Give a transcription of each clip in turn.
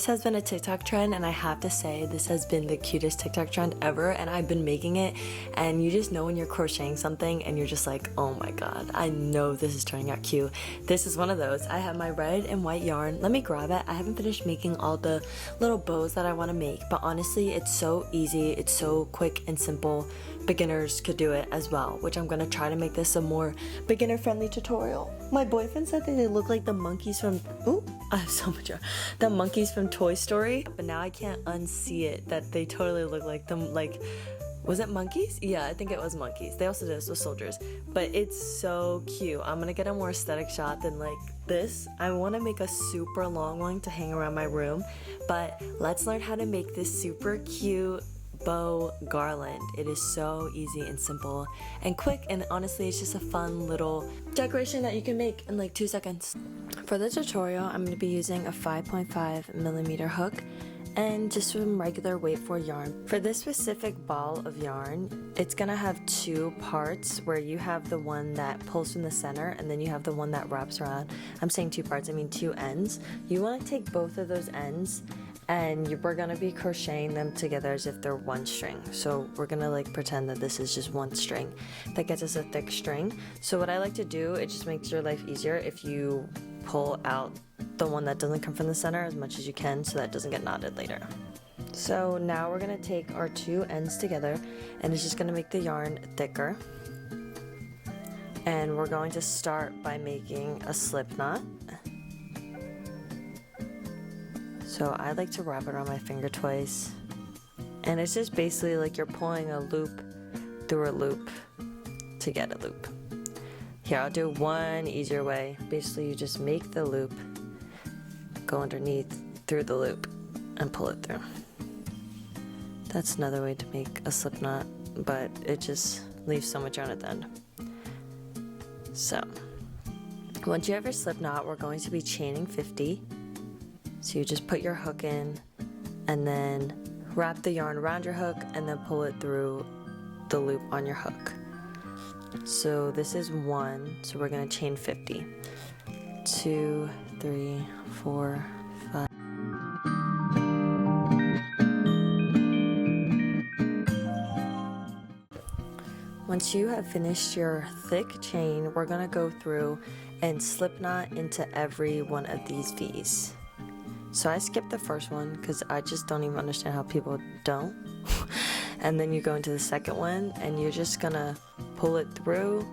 This has been a TikTok trend, and I have to say this has been the cutest TikTok trend ever, and I've been making it, and you just know when you're crocheting something and you're just like, oh my god, I know this is turning out cute. This is one of those. I have my red and white yarn. Let me grab it. I haven't finished making all the little bows that I want to make, but honestly it's so easy, it's so quick and simple. Beginners could do it as well, which I'm gonna try to make this a more beginner friendly tutorial. My boyfriend said that they look like the monkeys from, ooh, I have so much yarn. The monkeys from Toy Story, but now I can't unsee it that they totally look like them. Like, was it monkeys? Yeah, I think it was monkeys. They also did this with soldiers, but it's so cute. I'm gonna get a more aesthetic shot than like this. I want to make a super long one to hang around my room, but let's learn how to make this super cute bow garland. It is so easy and simple and quick, and honestly it's just a fun little decoration that you can make in like 2 seconds. For the tutorial, I'm going to be using a 5.5mm hook and just some regular weight 4 yarn. For this specific ball of yarn, it's gonna have 2 parts where you have the one that pulls from the center and then you have the one that wraps around. I'm saying 2 parts, I mean 2 ends. You want to take both of those ends and we're gonna be crocheting them together as if they're one string. So we're gonna like pretend that this is just one string. That gets us a thick string. So what I like to do, it just makes your life easier if you pull out the one that doesn't come from the center as much as you can so that it doesn't get knotted later. So now we're gonna take our 2 ends together and it's just gonna make the yarn thicker. And we're going to start by making a slip knot. So I like to wrap it around my finger twice, and it's just basically like you're pulling a loop through a loop to get a loop. Here, I'll do one easier way. Basically you just make the loop, go underneath through the loop and pull it through. That's another way to make a slip knot, but it just leaves so much yarn at the end. So once you have your slip knot, we're going to be chaining 50. So you just put your hook in and then wrap the yarn around your hook and then pull it through the loop on your hook. So this is 1, so we're going to chain 50. 2, 3, 4, 5. Once you have finished your thick chain, we're going to go through and slip knot into every one of these V's. So I skipped the first one because I just don't even understand how people don't. And then you go into the second one and you're just gonna pull it through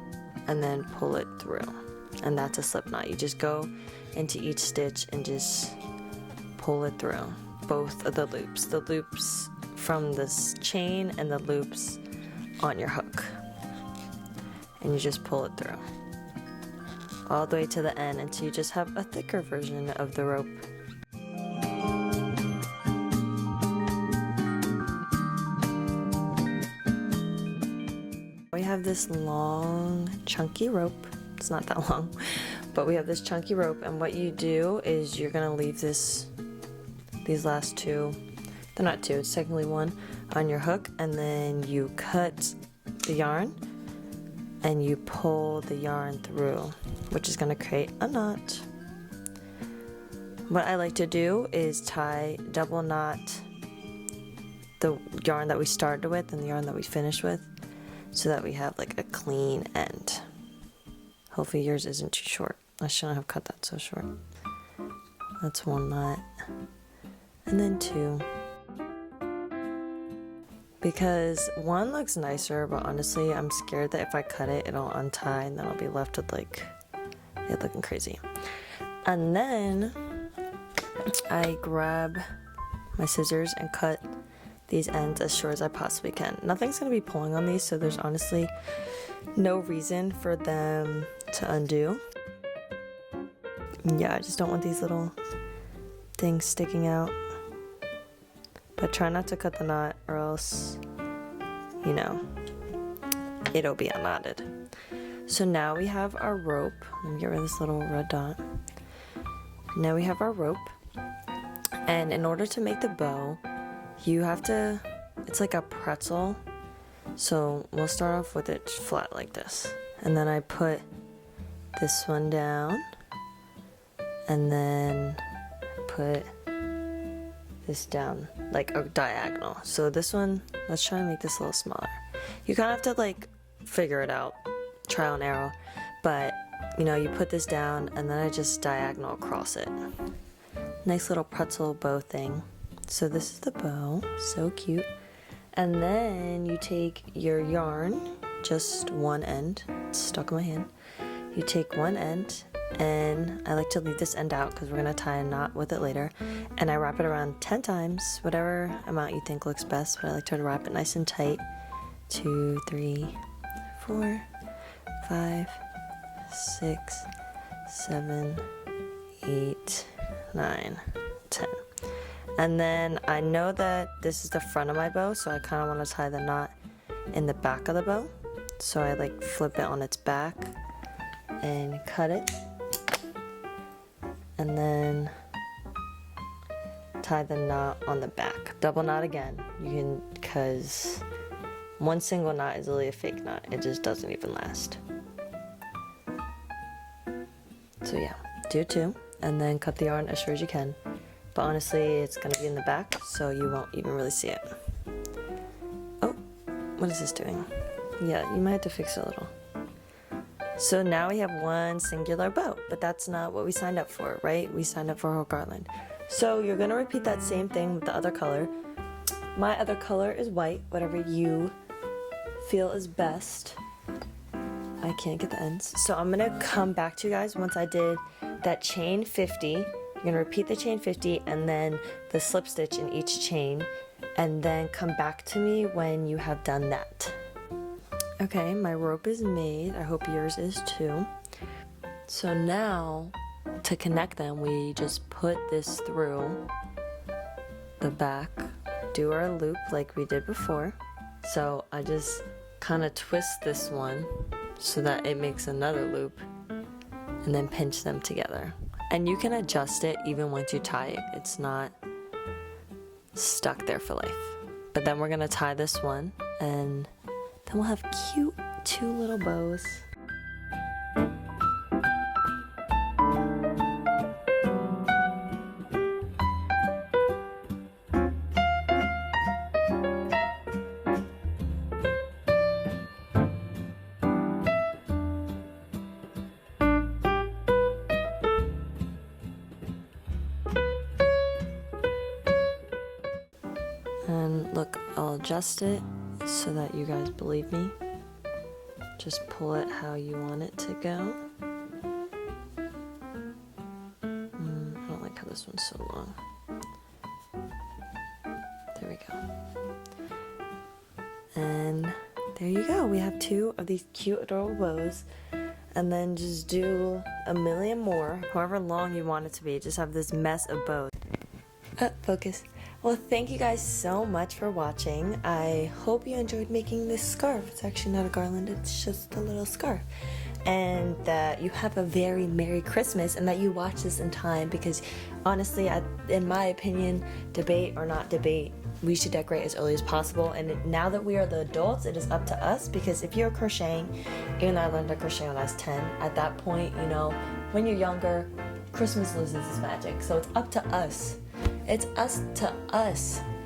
and then pull it through. And that's a slip knot. You just go into each stitch and just pull it through. Both of the loops from this chain and the loops on your hook. And you just pull it through all the way to the end until you just have a thicker version of the rope. We have this long chunky rope. It's not that long, but we have this chunky rope, and what you do is you're gonna leave these last 2, they're not 2, it's technically 1, on your hook, and then you cut the yarn and you pull the yarn through, which is gonna create a knot. What I like to do is double knot the yarn that we started with and the yarn that we finished with, so that we have like a clean end. Hopefully yours isn't too short. I shouldn't have cut that so short. That's 1 knot. And then 2. Because 1 looks nicer, but honestly I'm scared that if I cut it, it'll untie and then I'll be left with like it looking crazy. And then I grab my scissors and cut these ends as short as I possibly can. Nothing's going to be pulling on these, so there's honestly no reason for them to undo. Yeah, I just don't want these little things sticking out. But try not to cut the knot or else, you know, it'll be unknotted. So now we have our rope. Let me get rid of this little red dot. Now we have our rope. And in order to make the bow, you have to, it's like a pretzel, so we'll start off with it flat like this, and then I put this one down, and then put this down like a diagonal. So this one, let's try and make this a little smaller. You kind of have to like figure it out, trial and error, but you know, you put this down and then I just diagonal across it. Nice little pretzel bow thing. So this is the bow, so cute. And then you take your yarn, just one end, it's stuck in my hand. You take one end, and I like to leave this end out because we're gonna tie a knot with it later. And I wrap it around 10 times, whatever amount you think looks best, but I like to wrap it nice and tight. 2, 3, 4, 5, 6, 7, 8, 9, 10. And then I know that this is the front of my bow, so I kind of want to tie the knot in the back of the bow. So I like flip it on its back and cut it. And then tie the knot on the back. Double knot again. You can, because one single knot is really a fake knot. It just doesn't even last. So yeah, do 2, and then cut the yarn as short as you can. But honestly, it's gonna be in the back, so you won't even really see it. Oh, what is this doing? Yeah, you might have to fix it a little. So now we have one singular bow, but that's not what we signed up for, right? We signed up for a whole garland. So you're gonna repeat that same thing with the other color. My other color is white, whatever you feel is best. I can't get the ends. So I'm gonna come back to you guys once I did that chain 50. You're gonna repeat the chain 50 and then the slip stitch in each chain, and then come back to me when you have done that. Okay, my rope is made. I hope yours is too. So now to connect them, we just put this through the back, do our loop like we did before. So I just kind of twist this one so that it makes another loop, and then pinch them together. And you can adjust it even once you tie it. It's not stuck there for life. But then we're gonna tie this one, and then we'll have cute 2 little bows. And look, I'll adjust it so that you guys believe me. Just pull it how you want it to go. I don't like how this one's so long. There we go. And there you go. We have 2 of these cute adorable bows. And then just do a million more, however long you want it to be. Just have this mess of bows. Focus. Well, thank you guys so much for watching. I hope you enjoyed making this scarf. It's actually not a garland, it's just a little scarf. And that you have a very Merry Christmas, and that you watch this in time, because honestly, in my opinion, debate or not debate, we should decorate as early as possible. And now that we are the adults, it is up to us, because if you're crocheting, even though I learned to crochet when I was 10, at that point, you know, when you're younger, Christmas loses its magic. So it's up to us. It's us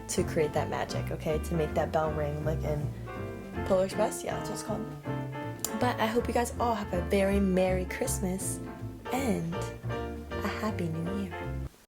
to create that magic, okay? To make that bell ring like in Polar Express. Yeah, that's what it's called. But I hope you guys all have a very Merry Christmas, and